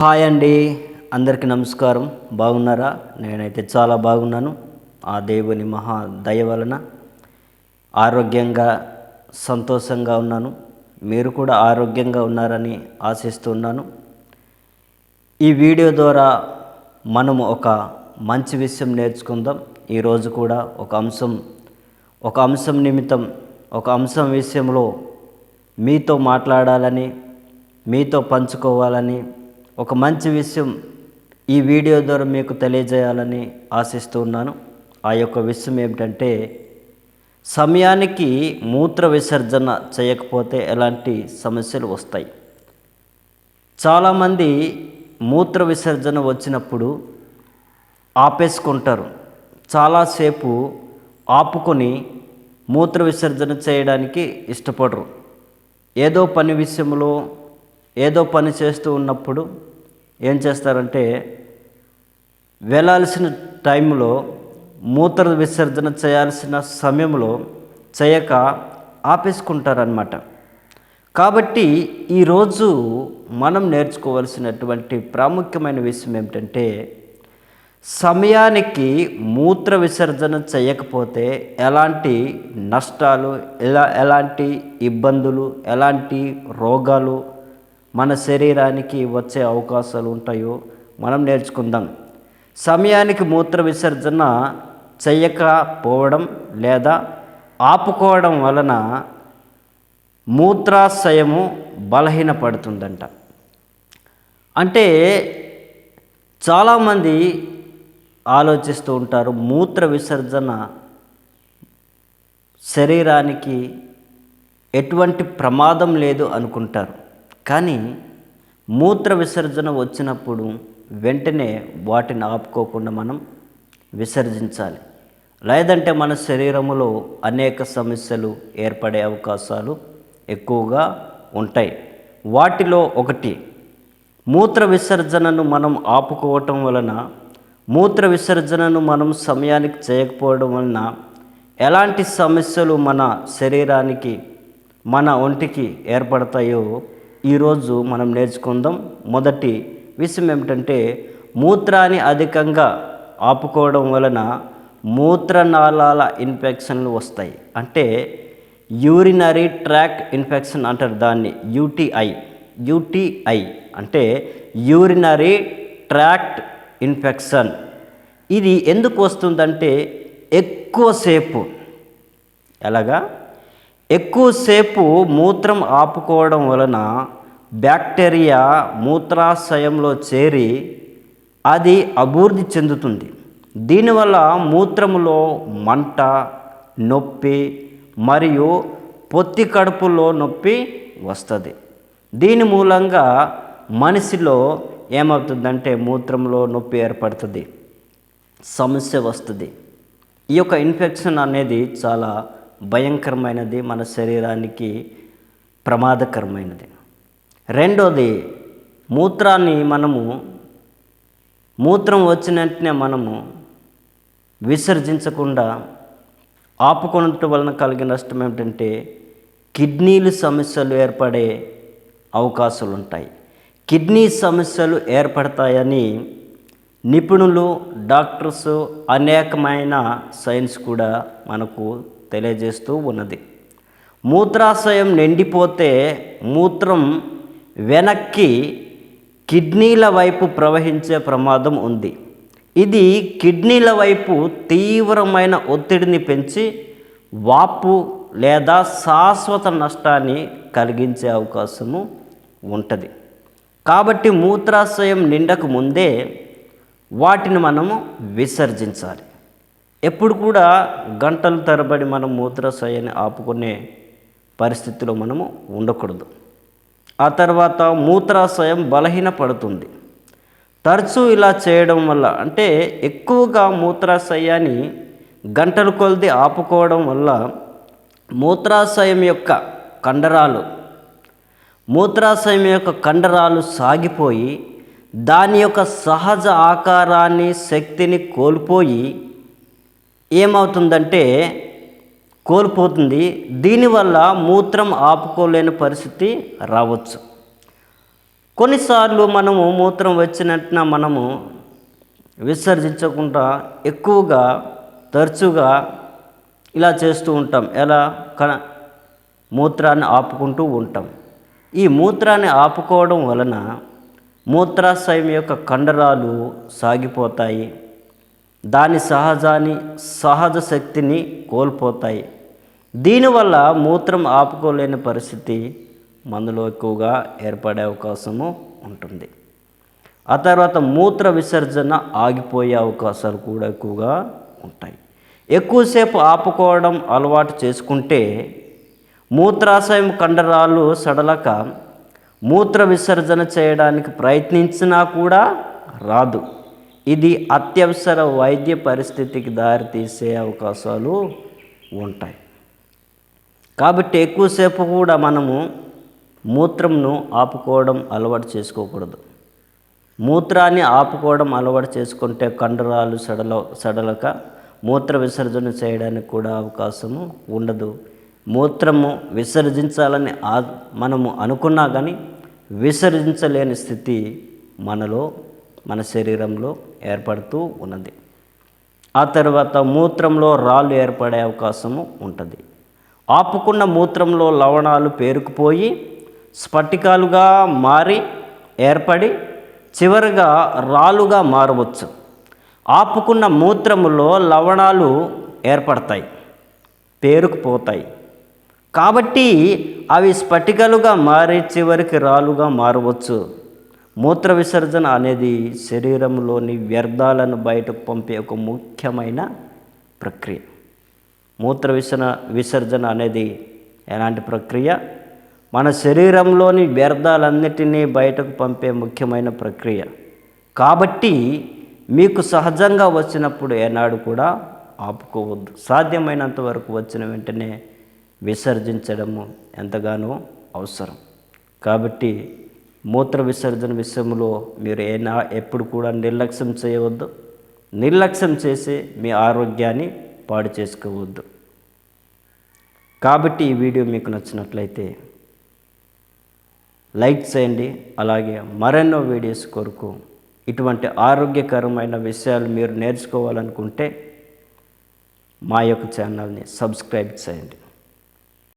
Hi అండి, అందరికీ నమస్కారం. బాగున్నారా? నేనైతే చాలా బాగున్నాను. ఆ దేవుని మహా దయ వలన ఆరోగ్యంగా సంతోషంగా ఉన్నాను. మీరు కూడా ఆరోగ్యంగా ఉన్నారని ఆశిస్తున్నాను. ఈ వీడియో ద్వారా మనము ఒక మంచి విషయం నేర్చుకుందాం. ఈరోజు కూడా ఒక అంశం నిమిత్తం ఒక అంశం విషయంలో మీతో మాట్లాడాలని, మీతో పంచుకోవాలని, ఒక మంచి విషయం ఈ వీడియో ద్వారా మీకు తెలియజేయాలని ఆశిస్తూ ఉన్నాను. ఆ యొక్క విషయం ఏమిటంటే, సమయానికి మూత్ర విసర్జన చేయకపోతే ఎలాంటి సమస్యలు వస్తాయి. చాలామంది మూత్ర విసర్జన వచ్చినప్పుడు ఆపేసుకుంటారు. చాలాసేపు ఆపుకొని మూత్ర విసర్జన చేయడానికి ఇష్టపడరు. ఏదో పని విషయంలో ఏదో పని చేస్తూ ఉన్నప్పుడు ఏం చేస్తారంటే, వెళ్ళాల్సిన టైంలో మూత్ర విసర్జన చేయాల్సిన సమయంలో చేయక ఆపేసుకుంటారనమాట. కాబట్టి ఈరోజు మనం నేర్చుకోవాల్సినటువంటి ప్రాముఖ్యమైన విషయం ఏమిటంటే, సమయానికి మూత్ర విసర్జన చేయకపోతే ఎలాంటి నష్టాలు, ఎలాంటి ఇబ్బందులు, ఎలాంటి రోగాలు మన శరీరానికి వచ్చే అవకాశాలు ఉంటాయో మనం నేర్చుకుందాం. సమయానికి మూత్ర విసర్జన చేయకపోవడం లేదా ఆపుకోవడం వలన మూత్రాశయము బలహీనపడుతుందంట. అంటే చాలామంది ఆలోచిస్తూ ఉంటారు, మూత్ర విసర్జన శరీరానికి ఎటువంటి ప్రమాదం లేదు అనుకుంటారు. కానీ మూత్ర విసర్జన వచ్చినప్పుడు వెంటనే వాటిని ఆపుకోకుండా మనం విసర్జించాలి. లేదంటే మన శరీరంలో అనేక సమస్యలు ఏర్పడే అవకాశాలు ఎక్కువగా ఉంటాయి. వాటిలో ఒకటి మూత్ర విసర్జనను మనం ఆపుకోవటం వలన, మూత్ర విసర్జనను మనం సమయానికి చేయకపోవడం వలన ఎలాంటి సమస్యలు మన శరీరానికి, మన ఒంటికి ఏర్పడతాయో ఈరోజు మనం నేర్చుకుందాం. మొదటి విషయం ఏమిటంటే, మూత్రాన్ని అధికంగా ఆపుకోవడం వలన మూత్రనాళాల ఇన్ఫెక్షన్లు వస్తాయి. అంటే యూరినరీ ట్రాక్ట్ ఇన్ఫెక్షన్ అంటారు దాన్ని, యూటీఐ అంటే యూరినరీ ట్రాక్ట్ ఇన్ఫెక్షన్. ఇది ఎందుకు వస్తుందంటే, ఎక్కువసేపు మూత్రం ఆపుకోవడం వలన బ్యాక్టీరియా మూత్రాశయంలో చేరి అది అభివృద్ధి చెందుతుంది. దీనివల్ల మూత్రములో మంట, నొప్పి మరియు పొత్తి కడుపులో నొప్పి వస్తుంది. దీని మూలంగా మనిషిలో ఏమవుతుందంటే మూత్రంలో నొప్పి ఏర్పడుతుంది, సమస్య వస్తుంది. ఈ యొక్క ఇన్ఫెక్షన్ అనేది చాలా భయంకరమైనది, మన శరీరానికి ప్రమాదకరమైనది. రెండోది, మూత్రం వచ్చిన వెంటనే మనము విసర్జించకుండా ఆపుకోవటం వలన కలిగే నష్టం ఏమిటంటే, కిడ్నీలు సమస్యలు ఏర్పడే అవకాశాలు ఉంటాయి. కిడ్నీ సమస్యలు ఏర్పడతాయని నిపుణులు, డాక్టర్స్, అనేకమైన సైన్స్ కూడా మనకు తెలియజేస్తూ ఉన్నది. మూత్రాశయం నిండిపోతే మూత్రం వెనక్కి కిడ్నీల వైపు ప్రవహించే ప్రమాదం ఉంది. ఇది కిడ్నీల వైపు తీవ్రమైన ఒత్తిడిని పెంచి వాపు లేదా శాశ్వత నష్టాన్ని కలిగించే అవకాశము ఉంటుంది. కాబట్టి మూత్రాశయం నిండక ముందే వాటిని మనము విసర్జించాలి. ఎప్పుడు కూడా గంటల తరబడి మనం మూత్రాశయాన్ని ఆపుకునే పరిస్థితిలో మనము ఉండకూడదు. ఆ తర్వాత మూత్రాశయం బలహీనపడుతుంది. తరచూ ఇలా చేయడం వల్ల, అంటే ఎక్కువగా మూత్రాశయాన్ని గంటల కొలది ఆపుకోవడం వల్ల మూత్రాశయం యొక్క కండరాలు సాగిపోయి దాని యొక్క సహజ ఆకారాన్ని, శక్తిని కోల్పోతుంది. దీనివల్ల మూత్రం ఆపుకోలేని పరిస్థితి రావచ్చు. కొన్నిసార్లు మనము మూత్రం వచ్చినట్టున మనము విసర్జించకుండా ఎక్కువగా తరచుగా ఇలా చేస్తూ ఉంటాం. ఎలా మూత్రాన్ని ఆపుకుంటూ ఉంటాం. ఈ మూత్రాన్ని ఆపుకోవడం వలన మూత్రాశయం యొక్క కండరాలు సాగిపోతాయి. దాని సహజ శక్తిని కోల్పోతాయి. దీనివల్ల మూత్రం ఆపుకోలేని పరిస్థితి మనలో ఎక్కువగా ఏర్పడే అవకాశము ఉంటుంది. ఆ తర్వాత మూత్ర విసర్జన ఆగిపోయే అవకాశాలు కూడా ఎక్కువగా ఉంటాయి. ఎక్కువసేపు ఆపుకోవడం అలవాటు చేసుకుంటే మూత్రాశయం కండరాలు సడలక మూత్ర విసర్జన చేయడానికి ప్రయత్నించినా కూడా రాదు. ఇది అత్యవసర వైద్య పరిస్థితికి దారితీసే అవకాశాలు ఉంటాయి. కాబట్టి ఎక్కువసేపు కూడా మనము మూత్రంను ఆపుకోవడం అలవాటు చేసుకోకూడదు. మూత్రాన్ని ఆపుకోవడం అలవాటు చేసుకుంటే కండరాలు సడలక మూత్ర విసర్జన చేయడానికి కూడా అవకాశము ఉండదు. మూత్రము విసర్జించాలని మనము అనుకున్నా కానీ విసర్జించలేని స్థితి మన శరీరంలో ఏర్పడుతూ ఉన్నది. ఆ తర్వాత మూత్రంలో రాళ్ళు ఏర్పడే అవకాశము ఉంటుంది. ఆపుకున్న మూత్రంలో లవణాలు పేరుకుపోయి స్ఫటికాలుగా ఏర్పడి చివరిగా రాళ్ళుగా మారవచ్చు. ఆపుకున్న మూత్రములో లవణాలు ఏర్పడతాయి, పేరుకుపోతాయి. కాబట్టి అవి స్ఫటికాలుగా మారి చివరికి రాళ్ళుగా మారవచ్చు. మూత్ర విసర్జన అనేది శరీరంలోని వ్యర్థాలను బయటకు పంపే ఒక ముఖ్యమైన ప్రక్రియ. మూత్ర విసర్జన అనేది ఎలాంటి ప్రక్రియ? మన శరీరంలోని వ్యర్థాలన్నిటినీ బయటకు పంపే ముఖ్యమైన ప్రక్రియ. కాబట్టి మీకు సహజంగా వచ్చినప్పుడు ఏనాడు కూడా ఆపుకోవద్దు. సాధ్యమైనంత వరకు వచ్చిన వెంటనే విసర్జించడము ఎంతగానో అవసరం. కాబట్టి మూత్ర విసర్జన విషయంలో మీరు ఎప్పుడు కూడా నిర్లక్ష్యం చేయవద్దు. నిర్లక్ష్యం చేసి మీ ఆరోగ్యాన్ని పాడు చేసుకోవద్దు. కాబట్టి ఈ వీడియో మీకు నచ్చినట్లయితే లైక్ చేయండి. అలాగే మరెన్నో వీడియోస్ కొరకు ఇటువంటి ఆరోగ్యకరమైన విషయాలు మీరు నేర్చుకోవాలనుకుంటే మా యొక్క ఛానల్ని సబ్స్క్రైబ్ చేయండి.